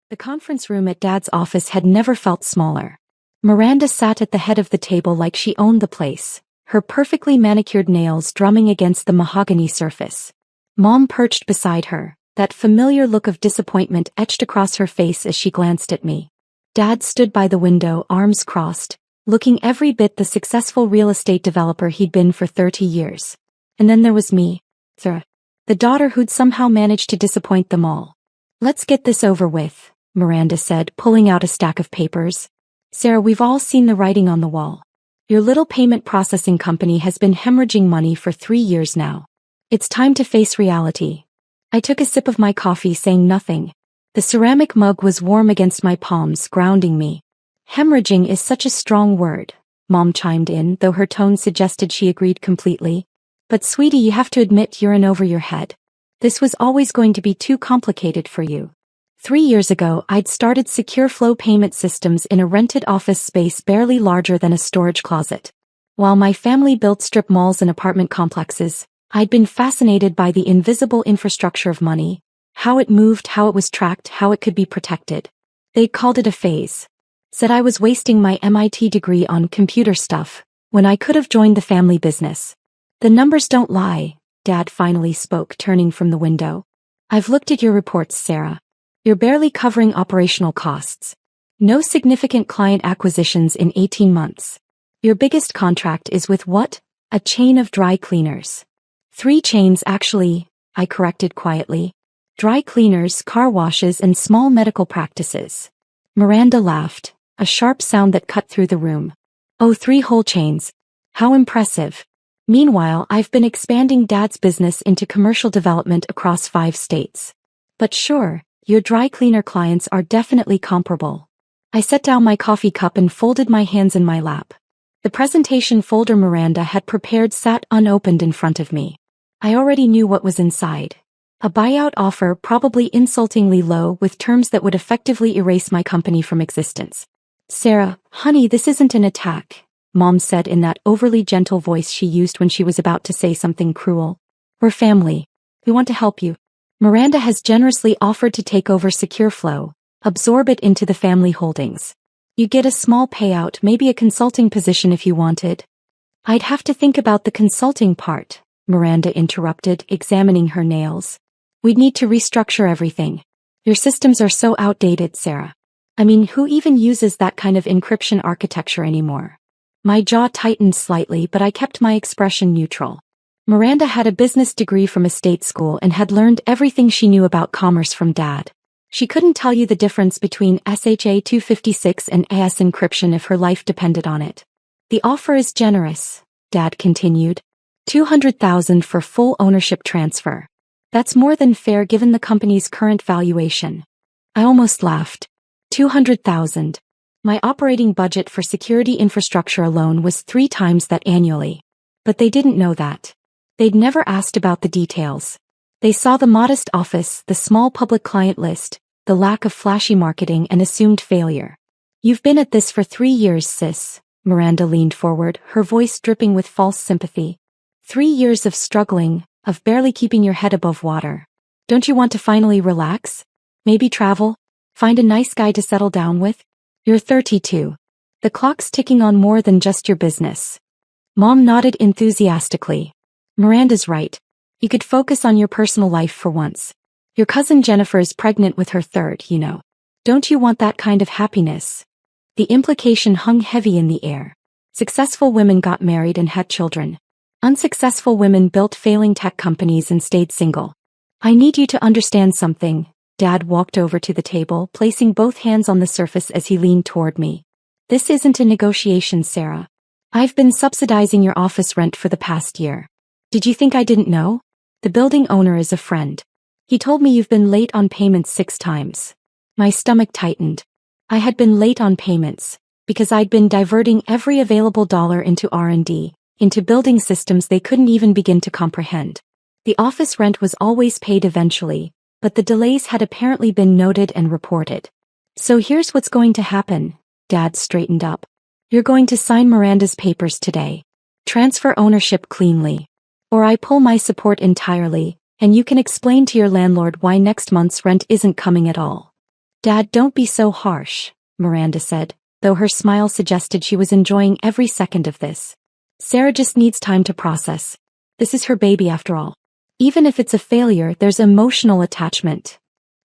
The conference room at Dad's office had never felt smaller. Miranda sat at the head of the table like she owned the place, her perfectly manicured nails drumming against the mahogany surface. Mom perched beside her, that familiar look of disappointment etched across her face as she glanced at me. Dad stood by the window, arms crossed, looking every bit the successful real estate developer he'd been for 30 years. And then there was me, the daughter who'd somehow managed to disappoint them all. "Let's get this over with," Miranda said, pulling out a stack of papers. "Sarah, we've all seen the writing on the wall. Your little payment processing company has been hemorrhaging money for 3 years now. It's time to face reality." I took a sip of my coffee, saying nothing. The ceramic mug was warm against my palms, grounding me. "Hemorrhaging is such a strong word," Mom chimed in, though her tone suggested she agreed completely. "But sweetie, you have to admit you're in over your head. This was always going to be too complicated for you." 3 years ago, I'd started secure flow payment systems in a rented office space barely larger than a storage closet. While my family built strip malls and apartment complexes, I'd been fascinated by the invisible infrastructure of money, how it moved, how it was tracked, how it could be protected. They'd called it a phase. Said I was wasting my MIT degree on computer stuff, when I could have joined the family business. "The numbers don't lie," Dad finally spoke, turning from the window. "I've looked at your reports, Sarah. You're barely covering operational costs. No significant client acquisitions in 18 months. Your biggest contract is with what? A chain of dry cleaners. 3 chains actually," I corrected quietly. "Dry cleaners, car washes, and small medical practices." Miranda laughed, a sharp sound that cut through the room. "Oh, 3 whole chains. How impressive. Meanwhile, I've been expanding Dad's business into commercial development across 5 states. But sure, your dry cleaner clients are definitely comparable." I set down my coffee cup and folded my hands in my lap. The presentation folder Miranda had prepared sat unopened in front of me. I already knew what was inside. A buyout offer, probably insultingly low, with terms that would effectively erase my company from existence. "Sarah, honey, this isn't an attack," Mom said in that overly gentle voice she used when she was about to say something cruel. "We're family. We want to help you. Miranda has generously offered to take over Secure Flow, absorb it into the family holdings. You get a small payout, maybe a consulting position if you wanted." "I'd have to think about the consulting part," Miranda interrupted, examining her nails. "We'd need to restructure everything. Your systems are so outdated, Sarah. I mean, who even uses that kind of encryption architecture anymore?" My jaw tightened slightly, but I kept my expression neutral. Miranda had a business degree from a state school and had learned everything she knew about commerce from Dad. She couldn't tell you the difference between SHA-256 and AS encryption if her life depended on it. "The offer is generous," Dad continued. $200,000 for full ownership transfer. That's more than fair given the company's current valuation." I almost laughed. 200,000. My operating budget for security infrastructure alone was 3 times that annually. But they didn't know that. They'd never asked about the details. They saw the modest office, the small public client list, the lack of flashy marketing, and assumed failure. "You've been at this for 3 years, sis." Miranda leaned forward, her voice dripping with false sympathy. 3 years of struggling, of barely keeping your head above water. Don't you want to finally relax? Maybe travel? Find a nice guy to settle down with? You're 32. The clock's ticking on more than just your business. Mom nodded enthusiastically. "Miranda's right. You could focus on your personal life for once. Your cousin Jennifer is pregnant with her 3rd, you know. Don't you want that kind of happiness?" The implication hung heavy in the air. Successful women got married and had children. Unsuccessful women built failing tech companies and stayed single. "I need you to understand something." Dad walked over to the table, placing both hands on the surface as he leaned toward me. "This isn't a negotiation, Sarah. I've been subsidizing your office rent for the past year. Did you think I didn't know? The building owner is a friend. He told me you've been late on payments 6 times. My stomach tightened. I had been late on payments, because I'd been diverting every available dollar into R&D, into building systems they couldn't even begin to comprehend. The office rent was always paid eventually, but the delays had apparently been noted and reported. "So here's what's going to happen." Dad straightened up. "You're going to sign Miranda's papers today. Transfer ownership cleanly. Or I pull my support entirely, and you can explain to your landlord why next month's rent isn't coming at all." Dad, don't be so harsh, Miranda said, though her smile suggested she was enjoying every second of this. Sarah just needs time to process. This is her baby after all. Even if it's a failure, there's emotional attachment.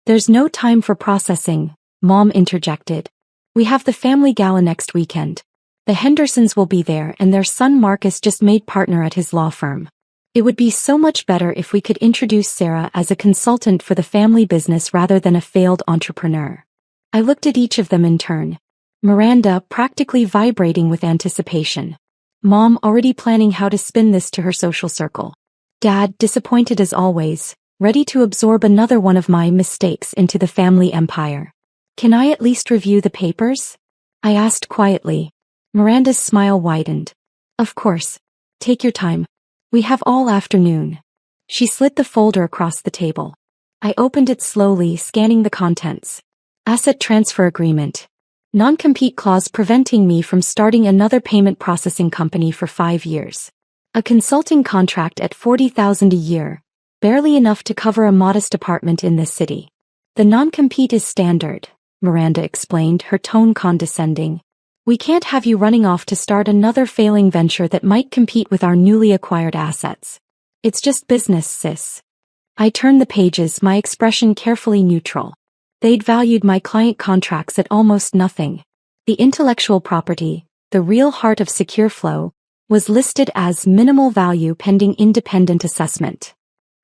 There's no time for processing, Mom interjected. We have the family gala next weekend. The Hendersons will be there and their son Marcus just made partner at his law firm. It would be so much better if we could introduce Sarah as a consultant for the family business rather than a failed entrepreneur. I looked at each of them in turn. Miranda practically vibrating with anticipation. Mom already planning how to spin this to her social circle. Dad disappointed as always, ready to absorb another one of my mistakes into the family empire. Can I at least review the papers? I asked quietly. Miranda's smile widened. Of course. Take your time. We have all afternoon. She slid the folder across the table. I opened it slowly, scanning the contents. Asset transfer agreement. Non-compete clause preventing me from starting another payment processing company for 5 years. A consulting contract at $40,000 a year, barely enough to cover a modest apartment in this city. The non-compete is standard, Miranda explained, her tone condescending. We can't have you running off to start another failing venture that might compete with our newly acquired assets. It's just business, sis. I turned the pages, my expression carefully neutral. They'd valued my client contracts at almost nothing. The intellectual property, the real heart of Secure Flow, was listed as minimal value pending independent assessment.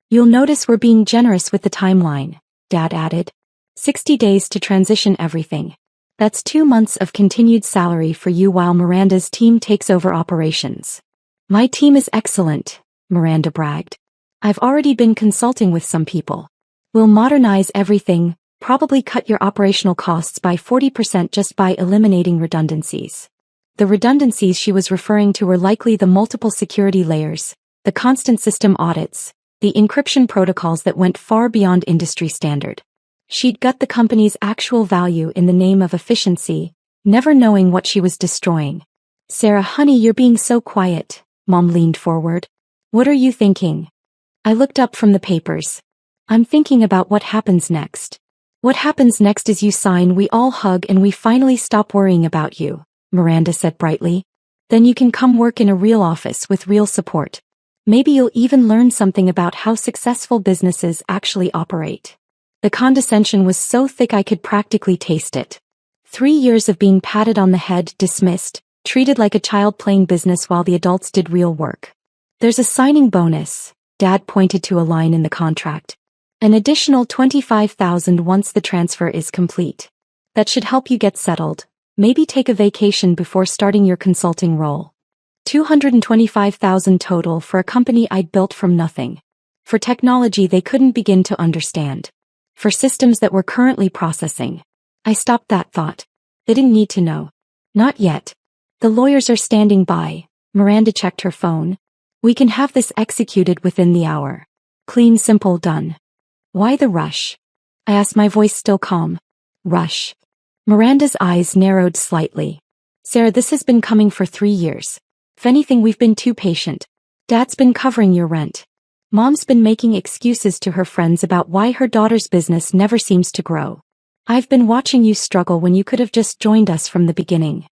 You'll notice we're being generous with the timeline, Dad added. 60 days to transition everything. That's 2 months of continued salary for you while Miranda's team takes over operations. My team is excellent, Miranda bragged. I've already been consulting with some people. We'll modernize everything, probably cut your operational costs by 40% just by eliminating redundancies. The redundancies she was referring to were likely the multiple security layers, the constant system audits, the encryption protocols that went far beyond industry standard. She'd gut the company's actual value in the name of efficiency, never knowing what she was destroying. Sarah, honey, you're being so quiet, Mom leaned forward. What are you thinking? I looked up from the papers. I'm thinking about what happens next. What happens next is you sign, we all hug, and we finally stop worrying about you, Miranda said brightly. Then you can come work in a real office with real support. Maybe you'll even learn something about how successful businesses actually operate. The condescension was so thick I could practically taste it. 3 years of being patted on the head, dismissed, treated like a child playing business while the adults did real work. There's a signing bonus, Dad pointed to a line in the contract. An additional $25,000 once the transfer is complete. That should help you get settled, maybe take a vacation before starting your consulting role. $225,000 total for a company I'd built from nothing. For technology they couldn't begin to understand. For systems that were currently processing. I stopped that thought. They didn't need to know. Not yet. The lawyers are standing by. Miranda checked her phone. We can have this executed within the hour. Clean, simple, done. Why the rush? I asked, my voice still calm. Rush. Miranda's eyes narrowed slightly. Sarah, this has been coming for 3 years. If anything, we've been too patient. Dad's been covering your rent. Mom's been making excuses to her friends about why her daughter's business never seems to grow. I've been watching you struggle when you could have just joined us from the beginning.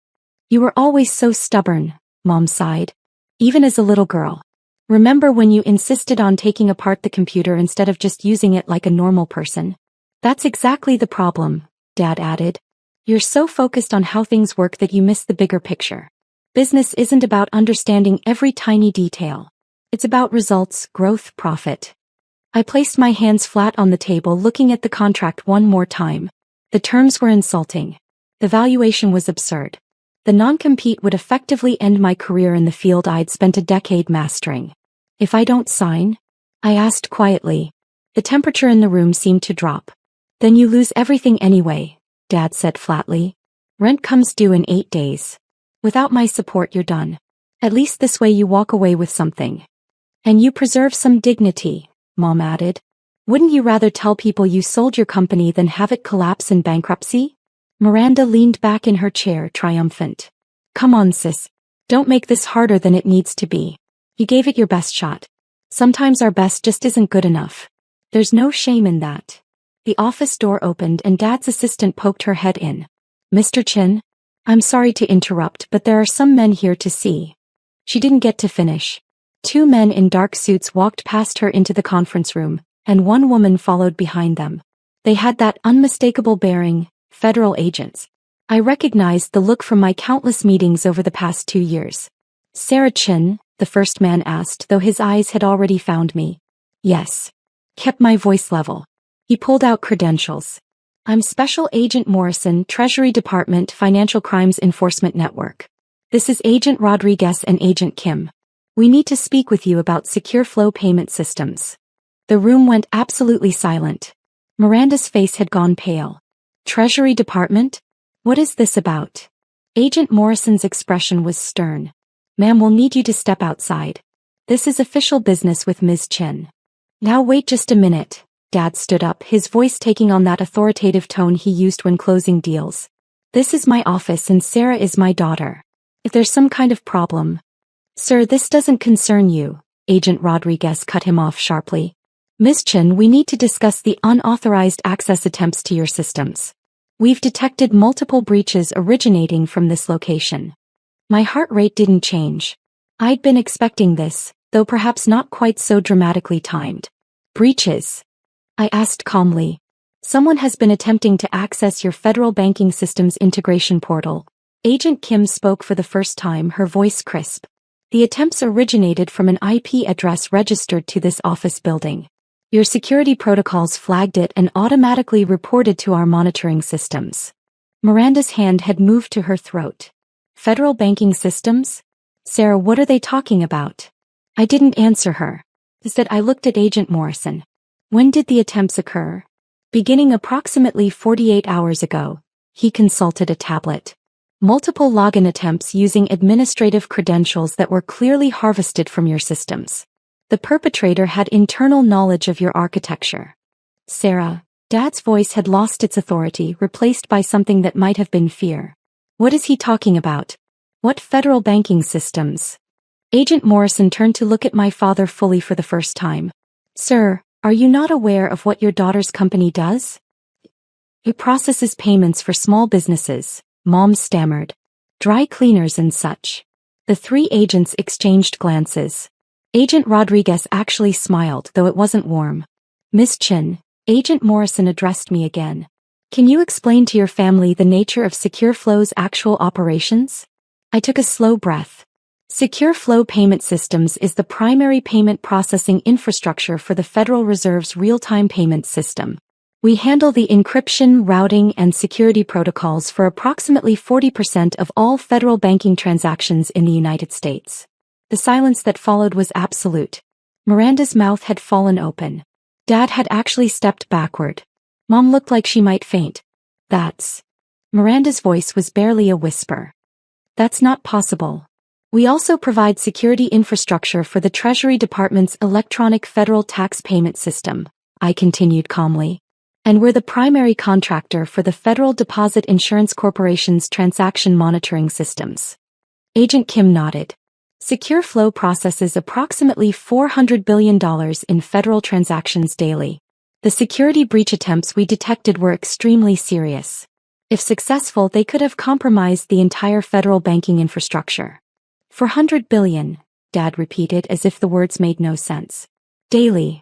You were always so stubborn, Mom sighed. Even as a little girl. Remember when you insisted on taking apart the computer instead of just using it like a normal person? That's exactly the problem, Dad added. You're so focused on how things work that you miss the bigger picture. Business isn't about understanding every tiny detail. It's about results, growth, profit. I placed my hands flat on the table, looking at the contract one more time. The terms were insulting. The valuation was absurd. The non-compete would effectively end my career in the field I'd spent a decade mastering. If I don't sign? I asked quietly. The temperature in the room seemed to drop. Then you lose everything anyway, Dad said flatly. Rent comes due in 8 days. Without my support, you're done. At least this way you walk away with something. And you preserve some dignity, Mom added. Wouldn't you rather tell people you sold your company than have it collapse in bankruptcy? Miranda leaned back in her chair, triumphant. Come on, sis. Don't make this harder than it needs to be. You gave it your best shot. Sometimes our best just isn't good enough. There's no shame in that. The office door opened and Dad's assistant poked her head in. Mr. Chin? I'm sorry to interrupt, but there are some men here to see. She didn't get to finish. Two men in dark suits walked past her into the conference room, and one woman followed behind them. They had that unmistakable bearing, federal agents. I recognized the look from my countless meetings over the past 2 years. Sarah Chin, the first man asked, though his eyes had already found me. Yes. Kept my voice level. He pulled out credentials. I'm Special Agent Morrison, Treasury Department, Financial Crimes Enforcement Network. This is Agent Rodriguez and Agent Kim. We need to speak with you about secure flow payment systems. The room went absolutely silent. Miranda's face had gone pale. Treasury Department? What is this about? Agent Morrison's expression was stern. Ma'am, we'll need you to step outside. This is official business with Ms. Chin. Now wait just a minute. Dad stood up, his voice taking on that authoritative tone he used when closing deals. This is my office and Sarah is my daughter. If there's some kind of problem... Sir, this doesn't concern you. Agent Rodriguez cut him off sharply. Ms. Chin, we need to discuss the unauthorized access attempts to your systems. We've detected multiple breaches originating from this location. My heart rate didn't change. I'd been expecting this, though perhaps not quite so dramatically timed. Breaches? I asked calmly. Someone has been attempting to access your federal banking system's integration portal. Agent Kim spoke for the first time, her voice crisp. The attempts originated from an IP address registered to this office building. Your security protocols flagged it and automatically reported to our monitoring systems. Miranda's hand had moved to her throat. Federal banking systems? Sarah, what are they talking about? I didn't answer her. Instead, I looked at Agent Morrison. When did the attempts occur? Beginning approximately 48 hours ago. He consulted a tablet. Multiple login attempts using administrative credentials that were clearly harvested from your systems. The perpetrator had internal knowledge of your architecture. Sarah, Dad's voice had lost its authority, replaced by something that might have been fear. What is he talking about? What federal banking systems? Agent Morrison turned to look at my father fully for the first time. Sir, are you not aware of what your daughter's company does? It processes payments for small businesses, Mom stammered. Dry cleaners and such. The three agents exchanged glances. Agent Rodriguez actually smiled, though it wasn't warm. Miss Chin, Agent Morrison addressed me again. Can you explain to your family the nature of Secure Flow's actual operations? I took a slow breath. Secure Flow Payment Systems is the primary payment processing infrastructure for the Federal Reserve's real-time payment system. We handle the encryption, routing, and security protocols for approximately 40% of all federal banking transactions in the United States. The silence that followed was absolute. Miranda's mouth had fallen open. Dad had actually stepped backward. Mom looked like she might faint. That's... Miranda's voice was barely a whisper. That's not possible. We also provide security infrastructure for the Treasury Department's electronic federal tax payment system, I continued calmly. And we're the primary contractor for the Federal Deposit Insurance Corporation's transaction monitoring systems. Agent Kim nodded. Secure Flow processes approximately $400 billion in federal transactions daily. The security breach attempts we detected were extremely serious. If successful, they could have compromised the entire federal banking infrastructure. $400 billion, Dad repeated as if the words made no sense. Daily.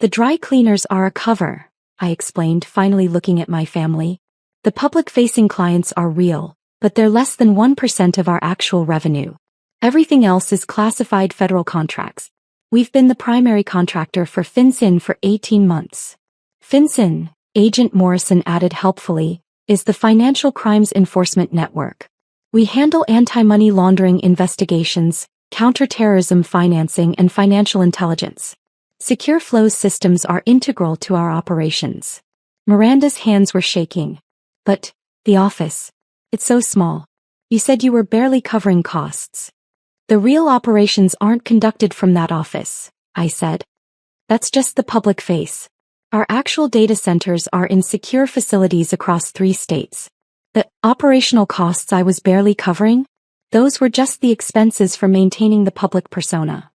The dry cleaners are a cover, I explained, finally looking at my family. The public-facing clients are real, but they're less than 1% of our actual revenue. Everything else is classified federal contracts. We've been the primary contractor for FinCEN for 18 months. FinCEN, Agent Morrison added helpfully, is the Financial Crimes Enforcement Network. We handle anti-money laundering investigations, counterterrorism financing, and financial intelligence. Secure Flow systems are integral to our operations. Miranda's hands were shaking. But, the office. It's so small. You said you were barely covering costs. The real operations aren't conducted from that office, I said. That's just the public face. Our actual data centers are in secure facilities across 3 states. The operational costs I was barely covering? Those were just the expenses for maintaining the public persona.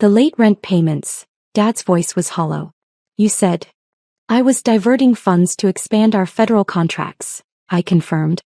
The late rent payments, Dad's voice was hollow. You said, I was diverting funds to expand our federal contracts, I confirmed.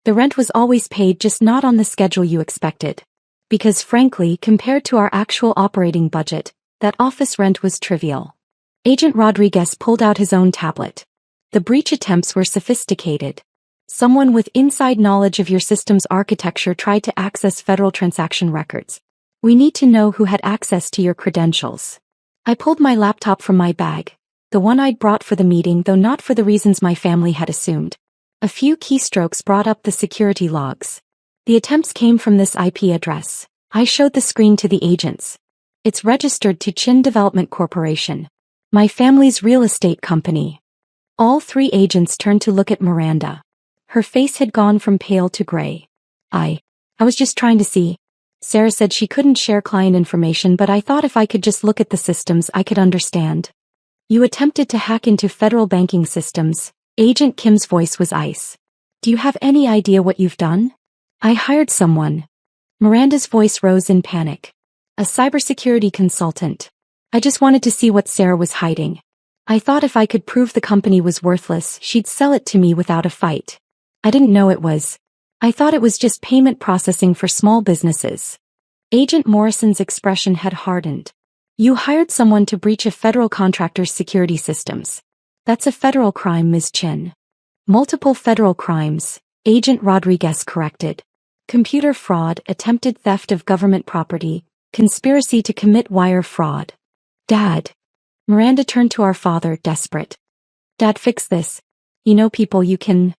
The rent was always paid, just not on the schedule you expected. Because frankly, compared to our actual operating budget, that office rent was trivial. Agent Rodriguez pulled out his own tablet. The breach attempts were sophisticated. Someone with inside knowledge of your system's architecture tried to access federal transaction records. We need to know who had access to your credentials. I pulled my laptop from my bag, the one I'd brought for the meeting, though not for the reasons my family had assumed. A few keystrokes brought up the security logs. The attempts came from this IP address. I showed the screen to the agents. It's registered to Chin Development Corporation, my family's real estate company. All three agents turned to look at Miranda. Her face had gone from pale to gray. I was just trying to see. Sarah said she couldn't share client information, but I thought if I could just look at the systems I could understand. You attempted to hack into federal banking systems. Agent Kim's voice was ice. Do you have any idea what you've done? I hired someone. Miranda's voice rose in panic. A cybersecurity consultant. I just wanted to see what Sarah was hiding. I thought if I could prove the company was worthless, she'd sell it to me without a fight. I didn't know it was. I thought it was just payment processing for small businesses. Agent Morrison's expression had hardened. You hired someone to breach a federal contractor's security systems. That's a federal crime, Ms. Chin. Multiple federal crimes, Agent Rodriguez corrected. Computer fraud, attempted theft of government property, conspiracy to commit wire fraud. Dad. Miranda turned to our father, desperate. Dad, fix this. You know people you can...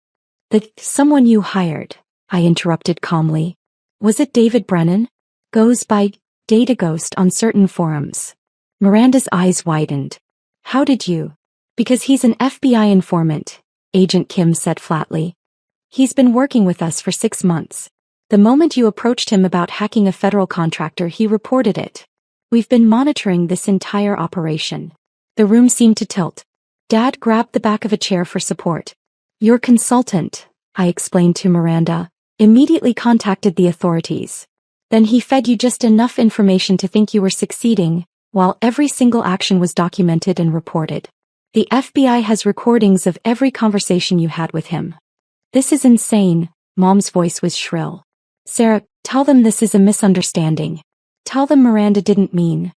Someone you hired, I interrupted calmly. Was it David Brennan? Goes by Data Ghost on certain forums. Miranda's eyes widened. How did you... Because he's an FBI informant, Agent Kim said flatly. He's been working with us for 6 months. The moment you approached him about hacking a federal contractor, he reported it. We've been monitoring this entire operation. The room seemed to tilt. Dad grabbed the back of a chair for support. Your consultant, I explained to Miranda, immediately contacted the authorities. Then he fed you just enough information to think you were succeeding, while every single action was documented and reported. The FBI has recordings of every conversation you had with him. This is insane, Mom's voice was shrill. Sarah, tell them this is a misunderstanding. Tell them Miranda didn't mean.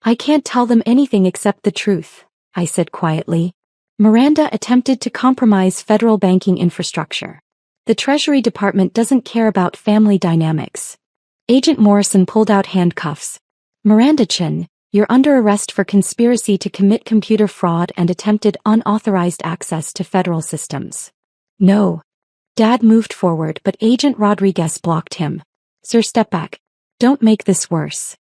I can't tell them anything except the truth, I said quietly. Miranda attempted to compromise federal banking infrastructure. The Treasury Department doesn't care about family dynamics. Agent Morrison pulled out handcuffs. Miranda Chin, you're under arrest for conspiracy to commit computer fraud and attempted unauthorized access to federal systems. No. Dad moved forward, but Agent Rodriguez blocked him. Sir, step back. Don't make this worse.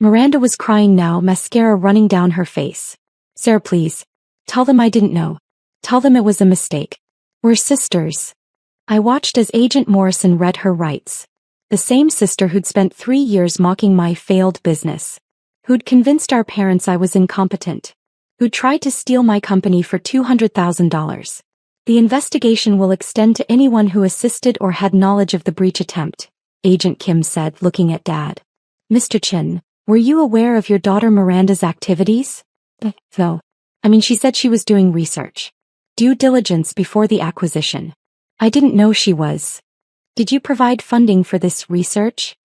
Miranda was crying now, mascara running down her face. Sarah, please. Tell them I didn't know. Tell them it was a mistake. We're sisters. I watched as Agent Morrison read her rights. The same sister who'd spent 3 years mocking my failed business. Who'd convinced our parents I was incompetent. Who'd tried to steal my company for $200,000. The investigation will extend to anyone who assisted or had knowledge of the breach attempt, Agent Kim said, looking at Dad. Mr. Chin, were you aware of your daughter Miranda's activities? No. She said she was doing research. Due diligence before the acquisition. I didn't know she was. Did you provide funding for this research?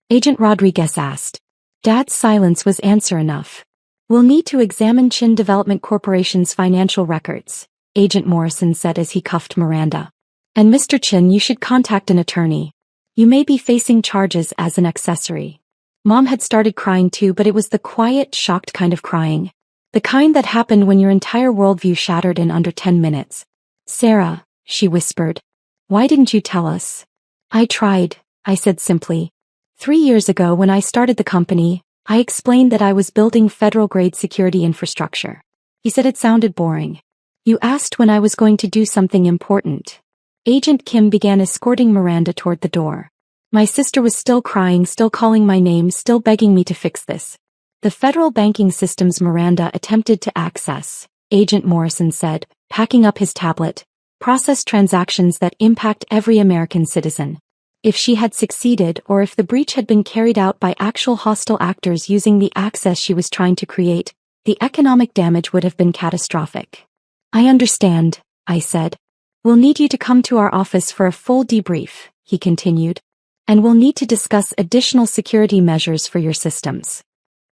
Agent Rodriguez asked. Dad's silence was answer enough. We'll need to examine Chin Development Corporation's financial records, Agent Morrison said as he cuffed Miranda. And Mr. Chin, you should contact an attorney. You may be facing charges as an accessory. Mom had started crying too, but it was the quiet, shocked kind of crying. The kind that happened when your entire worldview shattered in under 10 minutes. Sarah, she whispered. Why didn't you tell us? I tried, I said simply. 3 years ago when I started the company, I explained that I was building federal-grade security infrastructure. He said it sounded boring. You asked when I was going to do something important. Agent Kim began escorting Miranda toward the door. My sister was still crying, still calling my name, still begging me to fix this. The federal banking systems Miranda attempted to access, Agent Morrison said, packing up his tablet, process transactions that impact every American citizen. If she had succeeded or if the breach had been carried out by actual hostile actors using the access she was trying to create, the economic damage would have been catastrophic. I understand, I said. We'll need you to come to our office for a full debrief, he continued. And we'll need to discuss additional security measures for your systems.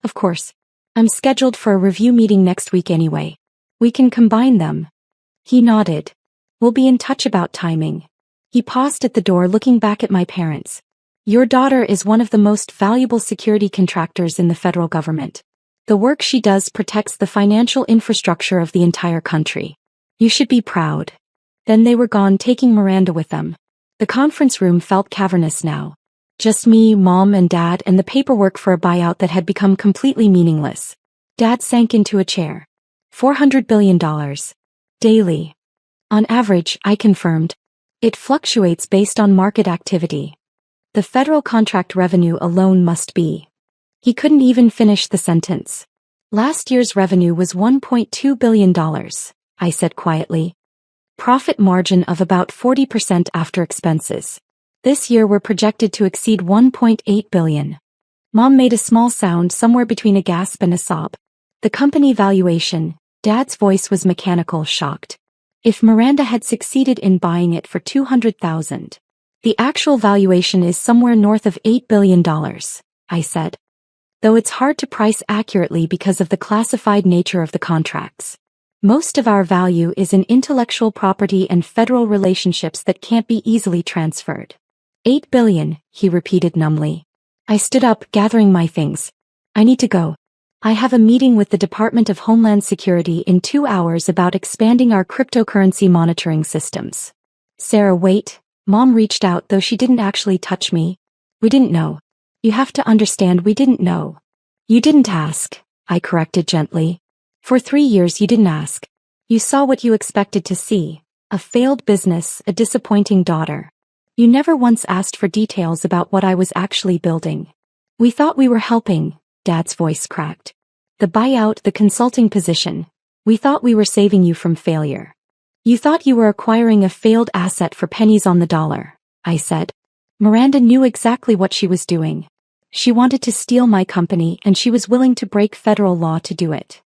Of course. I'm scheduled for a review meeting next week anyway. We can combine them. He nodded. We'll be in touch about timing. He paused at the door looking back at my parents. Your daughter is one of the most valuable security contractors in the federal government. The work she does protects the financial infrastructure of the entire country. You should be proud. Then they were gone, taking Miranda with them. The conference room felt cavernous now. Just me, Mom, and Dad, and the paperwork for a buyout that had become completely meaningless. Dad sank into a chair. $400 billion. Daily. On average, I confirmed. It fluctuates based on market activity. The federal contract revenue alone must be. He couldn't even finish the sentence. Last year's revenue was $1.2 billion, I said quietly. Profit margin of about 40% after expenses. This year we're projected to exceed $1.8 billion. Mom made a small sound somewhere between a gasp and a sob. The company valuation, Dad's voice was mechanical, shocked. If Miranda had succeeded in buying it for $200,000. The actual valuation is somewhere north of $8 billion, I said. Though it's hard to price accurately because of the classified nature of the contracts. Most of our value is in intellectual property and federal relationships that can't be easily transferred. $8 billion, he repeated numbly. I stood up, gathering my things. I need to go. I have a meeting with the Department of Homeland Security in 2 hours about expanding our cryptocurrency monitoring systems. Sarah, wait. Mom reached out, though she didn't actually touch me. We didn't know. You have to understand, we didn't know. You didn't ask, I corrected gently. For 3 years you didn't ask. You saw what you expected to see. A failed business, a disappointing daughter. You never once asked for details about what I was actually building. We thought we were helping, Dad's voice cracked. The buyout, the consulting position. We thought we were saving you from failure. You thought you were acquiring a failed asset for pennies on the dollar, I said. Miranda knew exactly what she was doing. She wanted to steal my company and she was willing to break federal law to do it.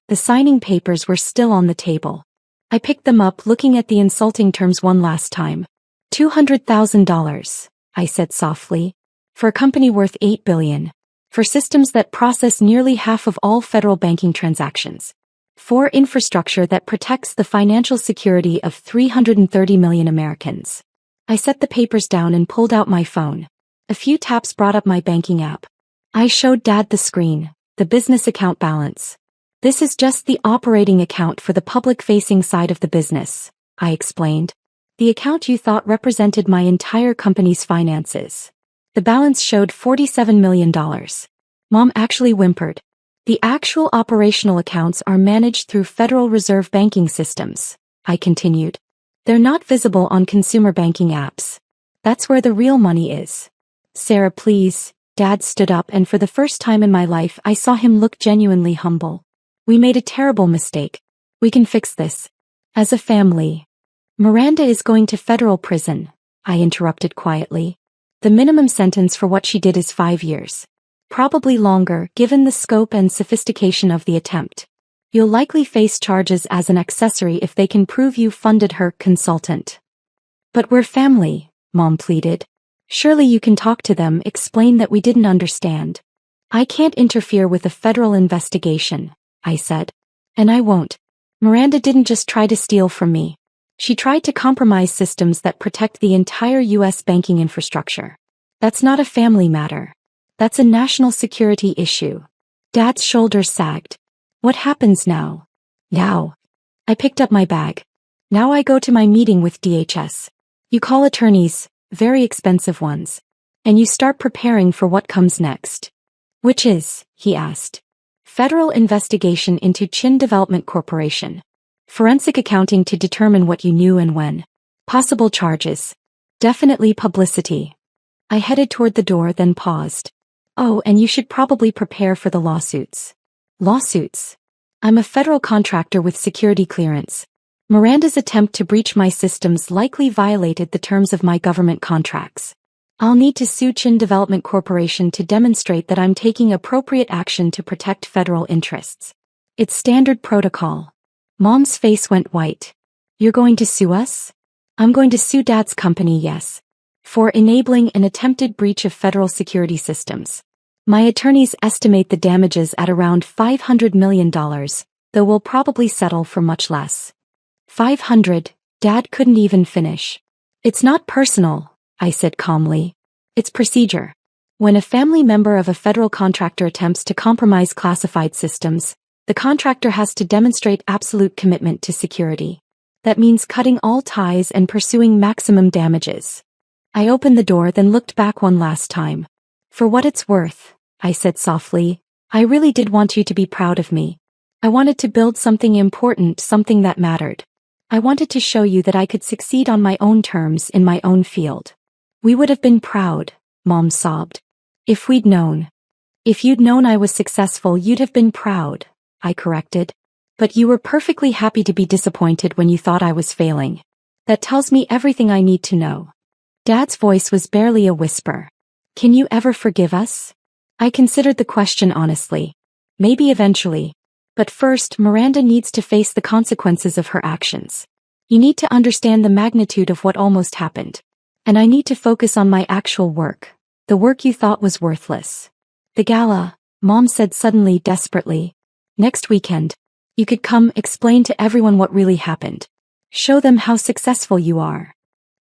The signing papers were still on the table. I picked them up, looking at the insulting terms one last time. $200,000, I said softly. For a company worth $8 billion. For systems that process nearly half of all federal banking transactions. For infrastructure that protects the financial security of 330 million Americans. I set the papers down and pulled out my phone. A few taps brought up my banking app. I showed Dad the screen, the business account balance. This is just the operating account for the public-facing side of the business, I explained. The account you thought represented my entire company's finances. The balance showed $47 million. Mom actually whimpered. The actual operational accounts are managed through Federal Reserve banking systems, I continued. They're not visible on consumer banking apps. That's where the real money is. Sarah, please. Dad stood up, and for the first time in my life I saw him look genuinely humble. We made a terrible mistake. We can fix this. As a family. Miranda is going to federal prison, I interrupted quietly. The minimum sentence for what she did is 5 years. Probably longer, given the scope and sophistication of the attempt. You'll likely face charges as an accessory if they can prove you funded her consultant. But we're family, Mom pleaded. Surely you can talk to them, explain that we didn't understand. I can't interfere with a federal investigation, I said. And I won't. Miranda didn't just try to steal from me. She tried to compromise systems that protect the entire U.S. banking infrastructure. That's not a family matter. That's a national security issue. Dad's shoulders sagged. What happens now? Now. I picked up my bag. Now I go to my meeting with DHS. You call attorneys, very expensive ones. And you start preparing for what comes next. Which is, he asked. Federal investigation into Chin Development Corporation. Forensic accounting to determine what you knew and when. Possible charges. Definitely publicity. I headed toward the door, then paused. Oh, and you should probably prepare for the lawsuits. Lawsuits? I'm a federal contractor with security clearance. Miranda's attempt to breach my systems likely violated the terms of my government contracts. I'll need to sue Chin Development Corporation to demonstrate that I'm taking appropriate action to protect federal interests. It's standard protocol. Mom's face went white. You're going to sue us? I'm going to sue Dad's company, yes. For enabling an attempted breach of federal security systems. My attorneys estimate the damages at around $500 million, though we'll probably settle for much less. 500, Dad couldn't even finish. It's not personal, I said calmly. It's procedure. When a family member of a federal contractor attempts to compromise classified systems, the contractor has to demonstrate absolute commitment to security. That means cutting all ties and pursuing maximum damages. I opened the door, then looked back one last time. For what it's worth, I said softly, I really did want you to be proud of me. I wanted to build something important, something that mattered. I wanted to show you that I could succeed on my own terms in my own field. We would have been proud, Mom sobbed. If we'd known. If you'd known I was successful, you'd have been proud, I corrected. But you were perfectly happy to be disappointed when you thought I was failing. That tells me everything I need to know. Dad's voice was barely a whisper. Can you ever forgive us? I considered the question honestly. Maybe eventually. But first, Miranda needs to face the consequences of her actions. You need to understand the magnitude of what almost happened. And I need to focus on my actual work. The work you thought was worthless. The gala, Mom said suddenly, desperately. Next weekend. You could come, explain to everyone what really happened. Show them how successful you are.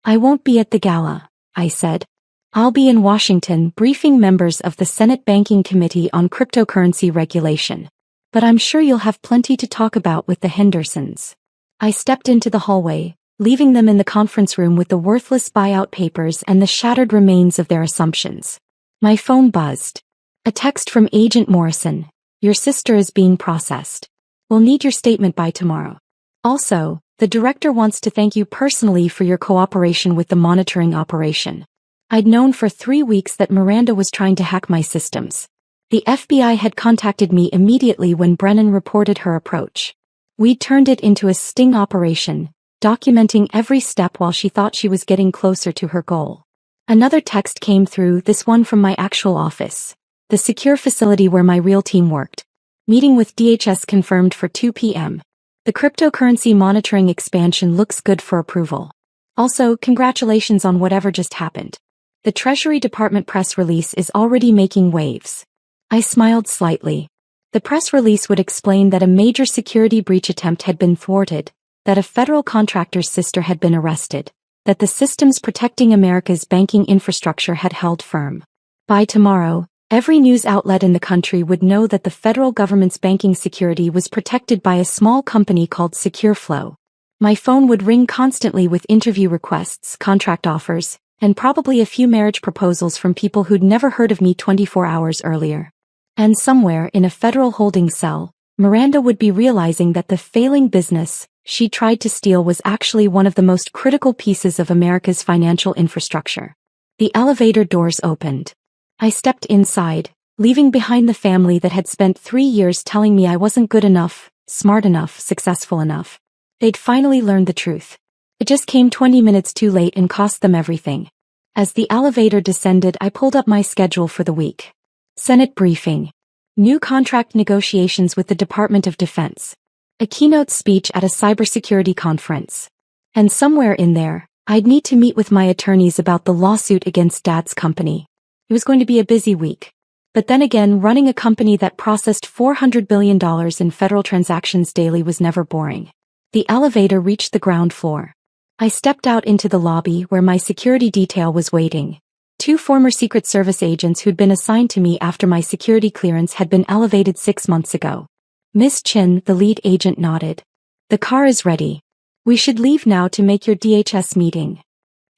I won't be at the gala, I said. I'll be in Washington briefing members of the Senate Banking Committee on cryptocurrency regulation. But I'm sure you'll have plenty to talk about with the Hendersons. I stepped into the hallway, leaving them in the conference room with the worthless buyout papers and the shattered remains of their assumptions. My phone buzzed. A text from Agent Morrison. Your sister is being processed. We'll need your statement by tomorrow. Also, the director wants to thank you personally for your cooperation with the monitoring operation. I'd known for 3 weeks that Miranda was trying to hack my systems. The FBI had contacted me immediately when Brennan reported her approach. We'd turned it into a sting operation, documenting every step while she thought she was getting closer to her goal. Another text came through, this one from my actual office. The secure facility where my real team worked. Meeting with DHS confirmed for 2 p.m. The cryptocurrency monitoring expansion looks good for approval. Also, congratulations on whatever just happened. The Treasury Department press release is already making waves. I smiled slightly. The press release would explain that a major security breach attempt had been thwarted, that a federal contractor's sister had been arrested, that the systems protecting America's banking infrastructure had held firm. By tomorrow, every news outlet in the country would know that the federal government's banking security was protected by a small company called SecureFlow. My phone would ring constantly with interview requests, contract offers, and probably a few marriage proposals from people who'd never heard of me 24 hours earlier. And somewhere in a federal holding cell, Miranda would be realizing that the failing business she tried to steal was actually one of the most critical pieces of America's financial infrastructure. The elevator doors opened. I stepped inside, leaving behind the family that had spent 3 years telling me I wasn't good enough, smart enough, successful enough. They'd finally learned the truth. It just came 20 minutes too late and cost them everything. As the elevator descended, I pulled up my schedule for the week. Senate briefing. New contract negotiations with the Department of Defense. A keynote speech at a cybersecurity conference. And somewhere in there, I'd need to meet with my attorneys about the lawsuit against Dad's company. It was going to be a busy week. But then again, running a company that processed $400 billion in federal transactions daily was never boring. The elevator reached the ground floor. I stepped out into the lobby where my security detail was waiting. 2 former Secret Service agents who'd been assigned to me after my security clearance had been elevated 6 months ago. Miss Chin, the lead agent, nodded. The car is ready. We should leave now to make your DHS meeting.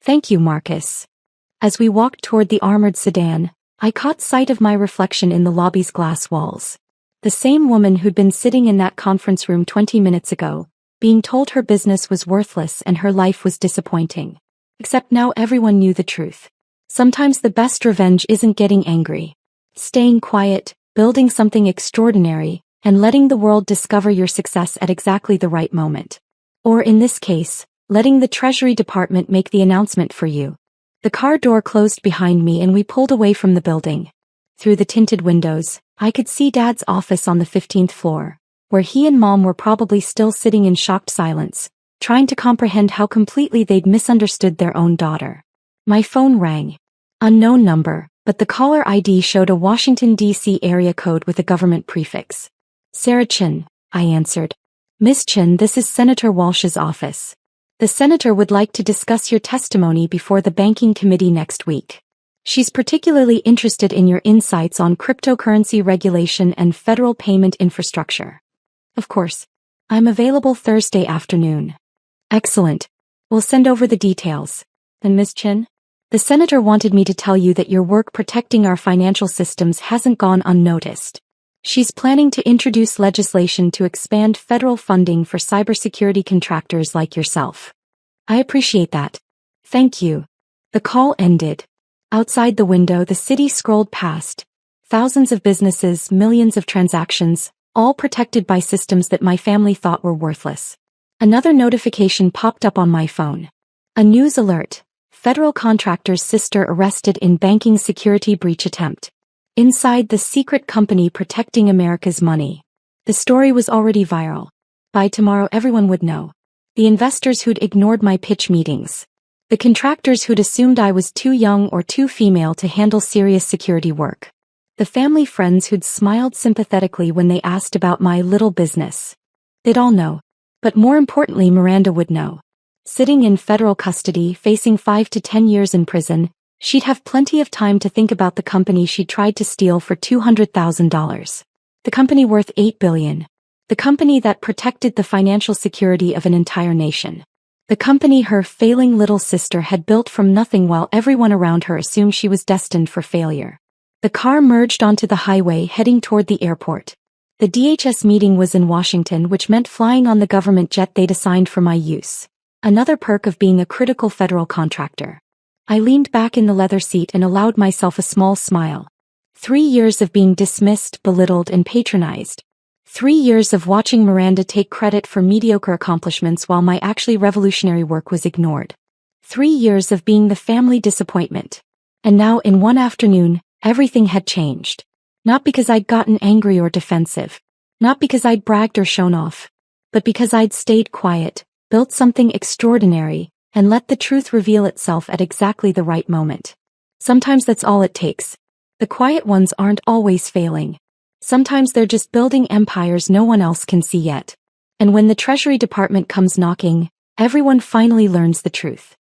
Thank you, Marcus. As we walked toward the armored sedan, I caught sight of my reflection in the lobby's glass walls. The same woman who'd been sitting in that conference room 20 minutes ago, being told her business was worthless and her life was disappointing. Except now everyone knew the truth. Sometimes the best revenge isn't getting angry. Staying quiet, building something extraordinary, and letting the world discover your success at exactly the right moment. Or in this case, letting the Treasury Department make the announcement for you. The car door closed behind me and we pulled away from the building. Through the tinted windows, I could see Dad's office on the 15th floor. where he and Mom were probably still sitting in shocked silence, trying to comprehend how completely they'd misunderstood their own daughter. My phone rang. Unknown number, but the caller ID showed a Washington, D.C. area code with a government prefix. Sarah Chin, I answered. Miss Chin, this is Senator Walsh's office. The senator would like to discuss your testimony before the banking committee next week. She's particularly interested in your insights on cryptocurrency regulation and federal payment infrastructure. Of course. I'm available Thursday afternoon. Excellent. We'll send over the details. And Ms. Chin? The senator wanted me to tell you that your work protecting our financial systems hasn't gone unnoticed. She's planning to introduce legislation to expand federal funding for cybersecurity contractors like yourself. I appreciate that. Thank you. The call ended. Outside the window, the city scrolled past. Thousands of businesses, millions of transactions, all protected by systems that my family thought were worthless. Another notification popped up on my phone. A news alert. Federal contractor's sister arrested in banking security breach attempt. Inside the secret company protecting America's money. The story was already viral. By tomorrow everyone would know. The investors who'd ignored my pitch meetings. The contractors who'd assumed I was too young or too female to handle serious security work. The family friends who'd smiled sympathetically when they asked about my little business. They'd all know. But more importantly, Miranda would know. Sitting in federal custody, facing 5 to 10 years in prison, she'd have plenty of time to think about the company she tried to steal for $200,000. The company worth $8 billion. The company that protected the financial security of an entire nation. The company her failing little sister had built from nothing while everyone around her assumed she was destined for failure. The car merged onto the highway heading toward the airport. The DHS meeting was in Washington, which meant flying on the government jet they'd assigned for my use. Another perk of being a critical federal contractor. I leaned back in the leather seat and allowed myself a small smile. 3 years of being dismissed, belittled, and patronized. 3 years of watching Miranda take credit for mediocre accomplishments while my actually revolutionary work was ignored. 3 years of being the family disappointment. And now, in one afternoon, everything had changed. Not because I'd gotten angry or defensive. Not because I'd bragged or shown off. But because I'd stayed quiet, built something extraordinary, and let the truth reveal itself at exactly the right moment. Sometimes that's all it takes. The quiet ones aren't always failing. Sometimes they're just building empires no one else can see yet. And when the Treasury Department comes knocking, everyone finally learns the truth.